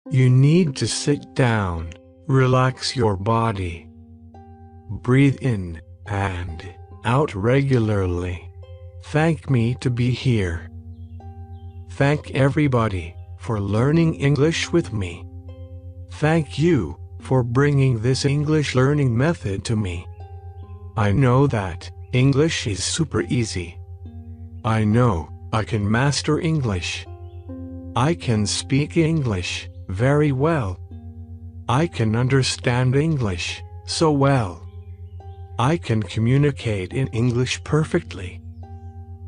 You need to sit down, relax your body. Breathe in and out regularly. Thank me to be here. Thank everybody for learning English with me. Thank you for bringing this English learning method to me. I know that English is super easy. I know I can master English. I can speak English very well. I can understand English so well. I can communicate in English perfectly.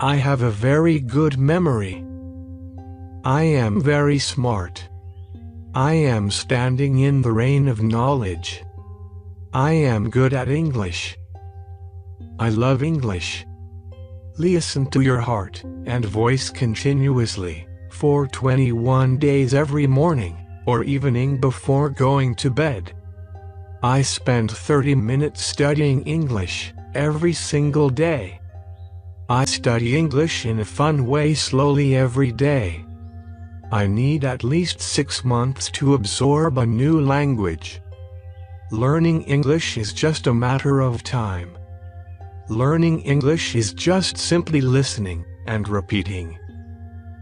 I have a very good memory. I am very smart. I am standing in the rain of knowledge. I am good at English. I love English. Listen to your heart and voice continuously for 21 days every morning or evening before going to bed. I spend 30 minutes studying English every single day. I study English in a fun way slowly every day. I need at least 6 months to absorb a new language. Learning English is just a matter of time. Learning English is just simply listening and repeating.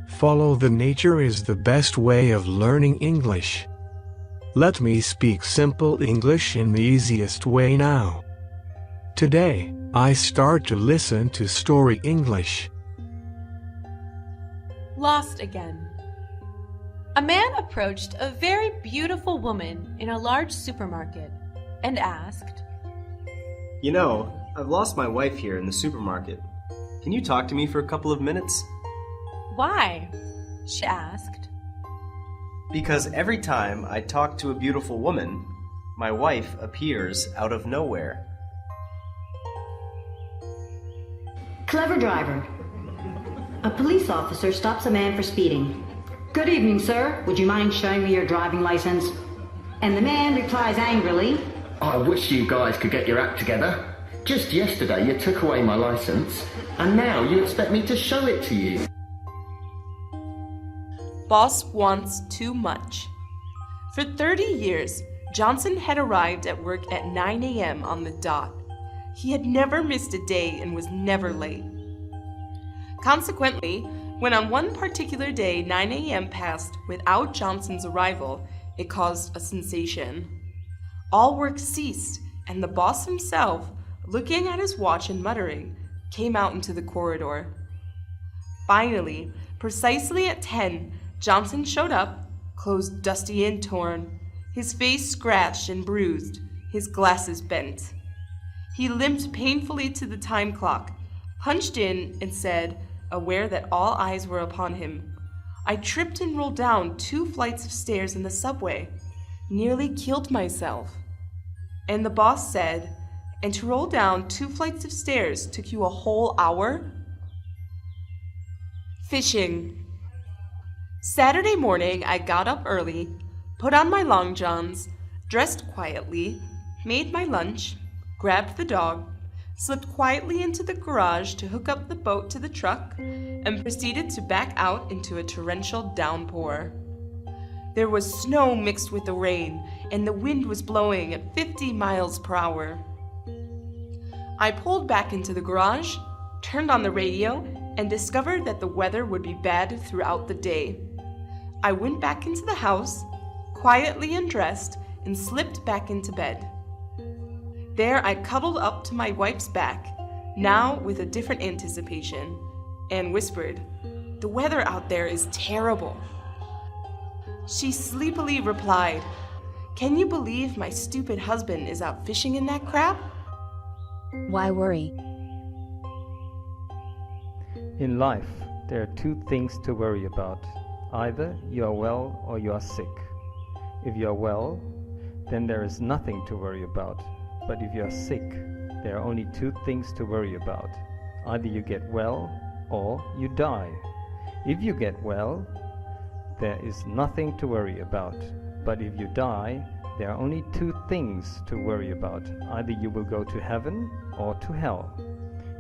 Follow the nature is the best way of learning English. Let me speak simple English in the easiest way now. Today, I start to listen to story English. Lost again. A man approached a very beautiful woman in a large supermarket and asked, You know, I've lost my wife here in the supermarket. Can you talk to me for a couple of minutes? Why? She asked. Because every time I talk to a beautiful woman, my wife appears out of nowhere. Clever driver. A police officer stops a man for speeding. Good evening, sir. Would you mind showing me your driving license? And the man replies angrily, I wish you guys could get your act together. Just yesterday you took away my license, and now you expect me to show it to you. Boss wants too much. For 30 years, Johnson had arrived at work at 9 a.m. on the dot. He had never missed a day and was never late. Consequently, when on one particular day 9 a.m. passed without Johnson's arrival, it caused a sensation. All work ceased, and the boss himself, looking at his watch and muttering, came out into the corridor. Finally, precisely at 10, Johnson showed up, clothes dusty and torn, his face scratched and bruised, his glasses bent. He limped painfully to the time clock, punched in, and said, aware that all eyes were upon him, I tripped and rolled down 2 flights of stairs in the subway, nearly killed myself. And the boss said, and to roll down 2 flights of stairs took you a whole hour? Fishing. Saturday morning, I got up early, put on my long johns, dressed quietly, made my lunch, grabbed the dog, slipped quietly into the garage to hook up the boat to the truck, and proceeded to back out into a torrential downpour. There was snow mixed with the rain, and the wind was blowing at 50 miles per hour. I pulled back into the garage, turned on the radio, and discovered that the weather would be bad throughout the day. I went back into the house, quietly undressed, and slipped back into bed. There I cuddled up to my wife's back, now with a different anticipation, and whispered, The weather out there is terrible. She sleepily replied, Can you believe my stupid husband is out fishing in that crap? Why worry? In life, there are 2 things to worry about. Either you are well or you are sick. If you are well, then there is nothing to worry about. But if you are sick, there are only 2 things to worry about. Either you get well or you die. If you get well, there is nothing to worry about. But if you die, there are only 2 things to worry about. Either you will go to heaven or to hell.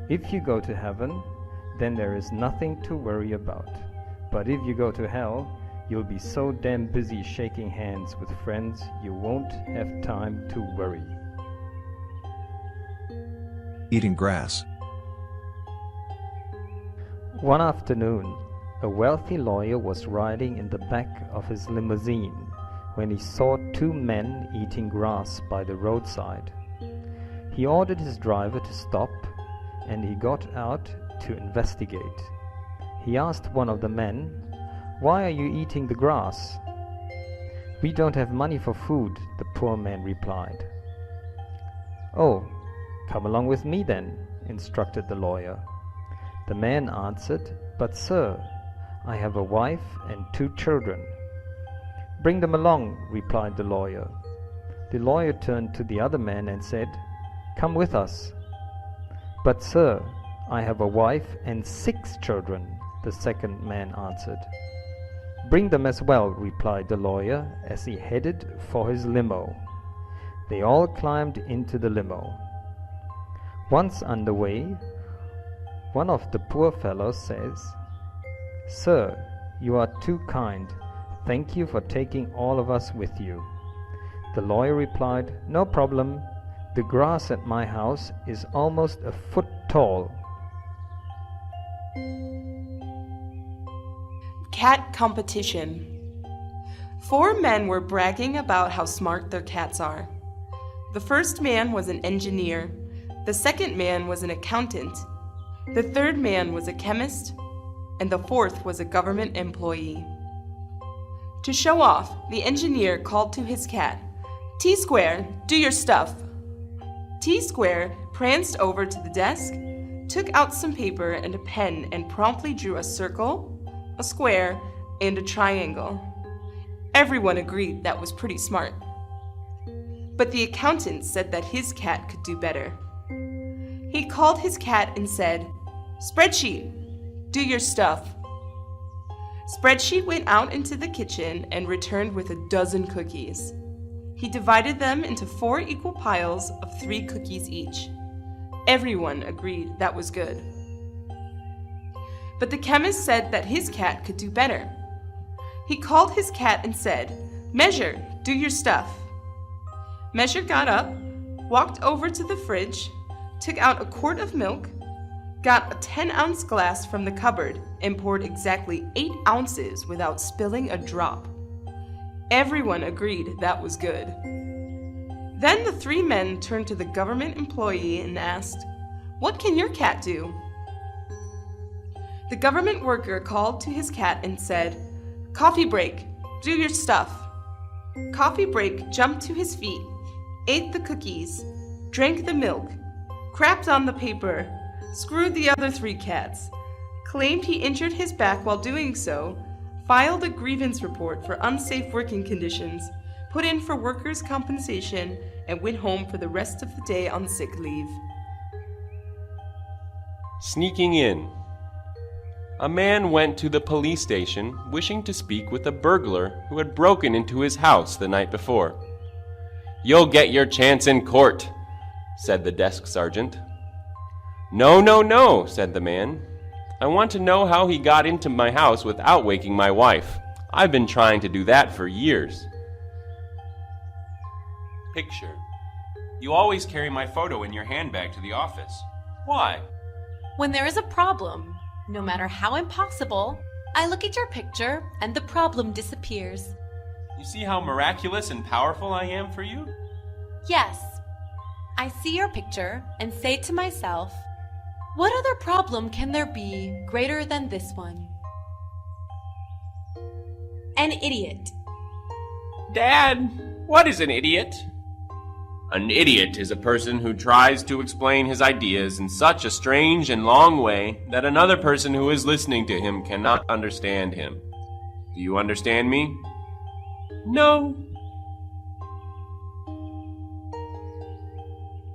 If you go to heaven, then there is nothing to worry about. But if you go to hell, You'll be so damn busy shaking hands with friends you won't have time to worry. Eating grass. One afternoon, a wealthy lawyer was riding in the back of his limousine when he saw two men eating grass by the roadside. He ordered his driver to stop, and he got out to investigate. He asked one of the men, "Why are you eating the grass?" "We don't have money for food," the poor man replied. "Oh, come along with me then," instructed the lawyer. The man answered, "But sir, I have a wife and 2 children." "Bring them along," replied the lawyer. The lawyer turned to the other man and said, "Come with us." "But sir, I have a wife and 6 children," the second man answered. "Bring them as well," replied the lawyer as he headed for his limo. They all climbed into the limo. Once underway, one of the poor fellows says, "Sir, you are too kind. Thank you for taking all of us with you." The lawyer replied, "No problem. The grass at my house is almost a foot tall." Cat competition. 4 men were bragging about how smart their cats are. The first man was an engineer. The second man was an accountant. The third man was a chemist. And the fourth was a government employee. To show off, the engineer called to his cat, "T-Square, do your stuff." T-Square pranced over to the desk, took out some paper and a pen and promptly drew a circle, a square, and a triangle. Everyone agreed that was pretty smart. But the accountant said that his cat could do better. He called his cat and said, "Spreadsheet, do your stuff." Spreadsheet went out into the kitchen and returned with a dozen cookies. He divided them into 4 equal piles of 3 cookies each. Everyone agreed that was good. But the chemist said that his cat could do better. He called his cat and said, "Measure, do your stuff." Measure got up, walked over to the fridge, took out a quart of milk, got a 10-ounce glass from the cupboard, and poured exactly 8 ounces without spilling a drop. Everyone agreed that was good. Then the 3 men turned to the government employee and asked, "What can your cat do?" The government worker called to his cat and said, "Coffee break, do your stuff." Coffee break jumped to his feet, ate the cookies, drank the milk, crapped on the paper, screwed the other 3 cats, claimed he injured his back while doing so, filed a grievance report for unsafe working conditions, put in for workers' compensation, and went home for the rest of the day on sick leave. Sneaking in. A man went to the police station wishing to speak with a burglar who had broken into his house the night before. "You'll get your chance in court," said the desk sergeant. "No, no, no," said the man. "I want to know how he got into my house without waking my wife. I've been trying to do that for years." Picture. You always carry my photo in your handbag to the office. Why? When there is a problem, no matter how impossible, I look at your picture and the problem disappears. You see how miraculous and powerful I am for you? Yes. I see your picture and say to myself, what other problem can there be greater than this one? An idiot. Dad, what is an idiot? An idiot is a person who tries to explain his ideas in such a strange and long way that another person who is listening to him cannot understand him. Do you understand me? No,